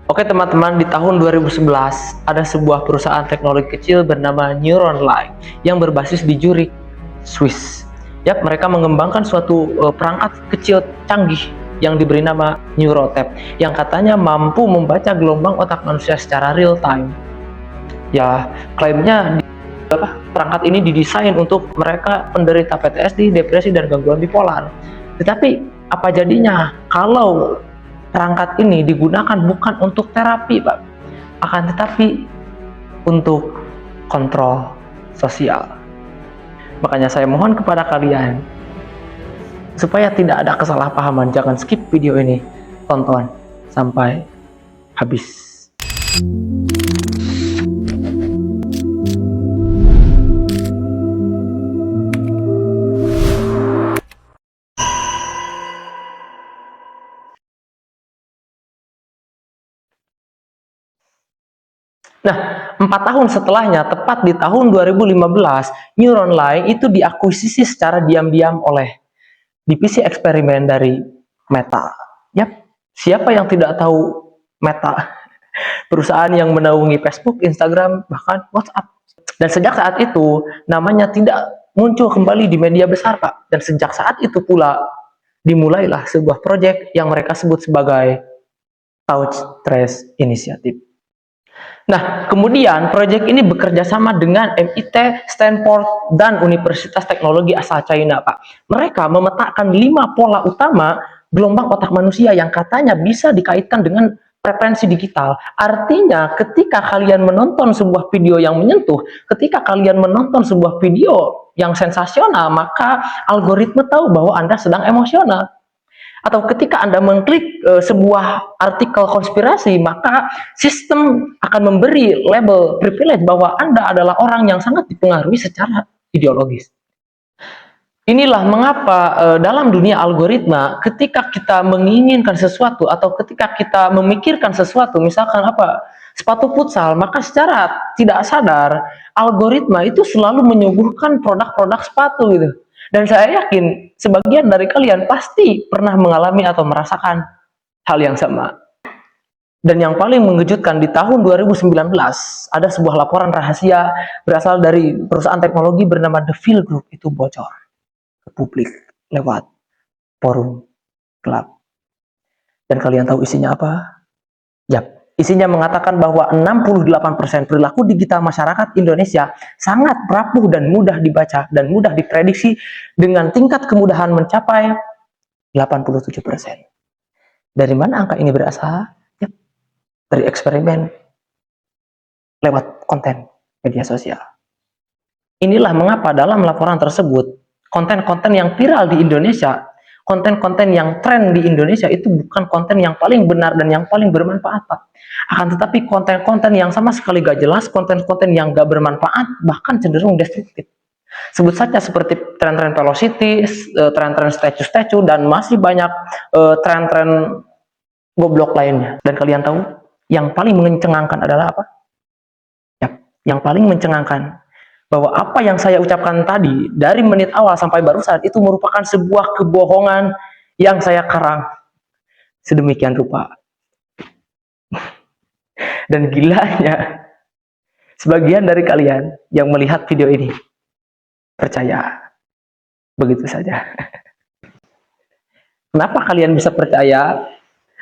Oke teman-teman, di tahun 2011 ada sebuah perusahaan teknologi kecil bernama Neuronline yang berbasis di Zurich, Swiss. Yap, mereka mengembangkan suatu perangkat kecil canggih yang diberi nama Neurotap yang katanya mampu membaca gelombang otak manusia secara real time. Ya, klaimnya perangkat ini didesain untuk mereka penderita PTSD, depresi, dan gangguan bipolar. Tetapi apa jadinya kalau perangkat ini digunakan bukan untuk terapi, Pak, akan tetapi untuk kontrol sosial. Makanya saya mohon kepada kalian supaya tidak ada kesalahpahaman, jangan skip video ini, tonton sampai habis. Nah, 4 tahun setelahnya, tepat di tahun 2015, Neuronline itu diakuisisi secara diam-diam oleh divisi eksperimen dari Meta. Yap, siapa yang tidak tahu Meta? Perusahaan yang menaungi Facebook, Instagram, bahkan WhatsApp. Dan sejak saat itu, namanya tidak muncul kembali di media besar, Pak. Dan sejak saat itu pula, dimulailah sebuah proyek yang mereka sebut sebagai Touch Trace Initiative. Nah, kemudian proyek ini bekerja sama dengan MIT, Stanford, dan Universitas Teknologi asal China, Pak. Mereka memetakan 5 pola utama gelombang otak manusia yang katanya bisa dikaitkan dengan preferensi digital. Artinya, ketika kalian menonton sebuah video yang menyentuh, ketika kalian menonton sebuah video yang sensasional, maka algoritma tahu bahwa Anda sedang emosional. Atau ketika Anda mengklik sebuah artikel konspirasi, maka sistem akan memberi label privilege bahwa Anda adalah orang yang sangat dipengaruhi secara ideologis. Inilah mengapa dalam dunia algoritma, ketika kita menginginkan sesuatu atau ketika kita memikirkan sesuatu, misalkan sepatu futsal, maka secara tidak sadar algoritma itu selalu menyuguhkan produk-produk sepatu gitu. Dan saya yakin sebagian dari kalian pasti pernah mengalami atau merasakan hal yang sama. Dan yang paling mengejutkan, di tahun 2019 ada sebuah laporan rahasia berasal dari perusahaan teknologi bernama The Phil Group itu bocor ke publik lewat forum gelap. Dan kalian tahu isinya apa? Yap, isinya mengatakan bahwa 68% perilaku digital masyarakat Indonesia sangat rapuh dan mudah dibaca dan mudah diprediksi dengan tingkat kemudahan mencapai 87%. Dari mana angka ini berasal? Yap, dari eksperimen lewat konten media sosial. Inilah mengapa dalam laporan tersebut, konten-konten yang viral di Indonesia, konten-konten yang tren di Indonesia itu bukan konten yang paling benar dan yang paling bermanfaat, Pak. Akan tetapi konten-konten yang sama sekali gak jelas, konten-konten yang gak bermanfaat, bahkan cenderung destruktif. Sebut saja seperti tren-tren velocity, tren-tren statue-statue, dan masih banyak tren-tren goblok lainnya. Dan kalian tahu, yang paling mencengangkan adalah apa? Ya, yang paling mencengangkan bahwa apa yang saya ucapkan tadi dari menit awal sampai barusan itu merupakan sebuah kebohongan yang saya karang sedemikian rupa. Dan gilanya, sebagian dari kalian yang melihat video ini percaya begitu saja. Kenapa kalian bisa percaya?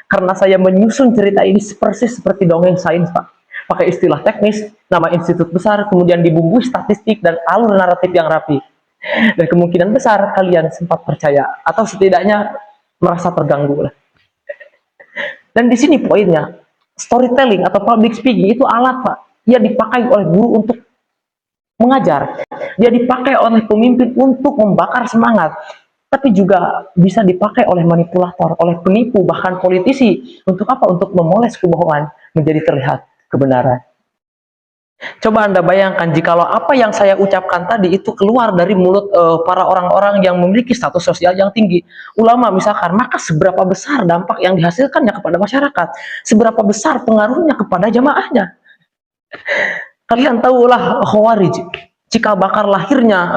Karena saya menyusun cerita ini persis seperti dongeng sains, Pak. Pakai istilah teknis, nama institut besar, kemudian dibumbui statistik dan alur naratif yang rapi. Dan kemungkinan besar kalian sempat percaya, atau setidaknya merasa terganggu lah. Dan di sini poinnya, storytelling atau public speaking itu alat, Pak. Dia dipakai oleh guru untuk mengajar. Dia dipakai oleh pemimpin untuk membakar semangat. Tapi juga bisa dipakai oleh manipulator, oleh penipu, bahkan politisi. Untuk apa? Untuk memoles kebohongan menjadi terlihat kebenaran. Coba Anda bayangkan jikalau apa yang saya ucapkan tadi itu keluar dari mulut para orang-orang yang memiliki status sosial yang tinggi, ulama misalkan, maka seberapa besar dampak yang dihasilkannya kepada masyarakat, seberapa besar pengaruhnya kepada jamaahnya. Kalian tahulah Khawarij, cikal bakal lahirnya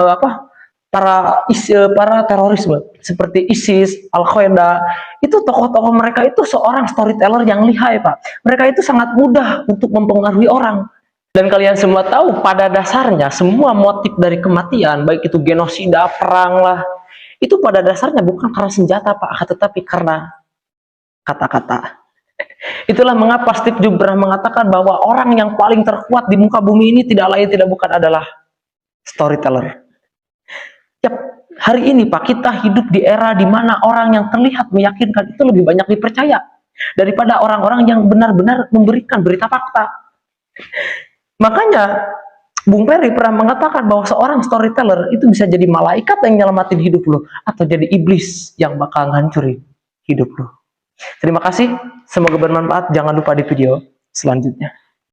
para terorisme seperti ISIS, Al-Qaeda, itu tokoh-tokoh mereka itu seorang storyteller yang lihai, Pak. Mereka itu sangat mudah untuk mempengaruhi orang. Dan kalian semua tahu, pada dasarnya semua motif dari kematian, baik itu genosida, perang lah, itu pada dasarnya bukan karena senjata, Pak, tetapi karena kata-kata. Itulah mengapa Steve Jobs pernah mengatakan bahwa orang yang paling terkuat di muka bumi ini tidak lain tidak bukan adalah storyteller. Yap, hari ini Pak, kita hidup di era di mana orang yang terlihat meyakinkan itu lebih banyak dipercaya daripada orang-orang yang benar-benar memberikan berita fakta. Makanya Bung Peri pernah mengatakan bahwa seorang storyteller itu bisa jadi malaikat yang nyelamatin hidup lo, atau jadi iblis yang bakal ngancurin hidup lo. Terima kasih, semoga bermanfaat. Jangan lupa di video selanjutnya.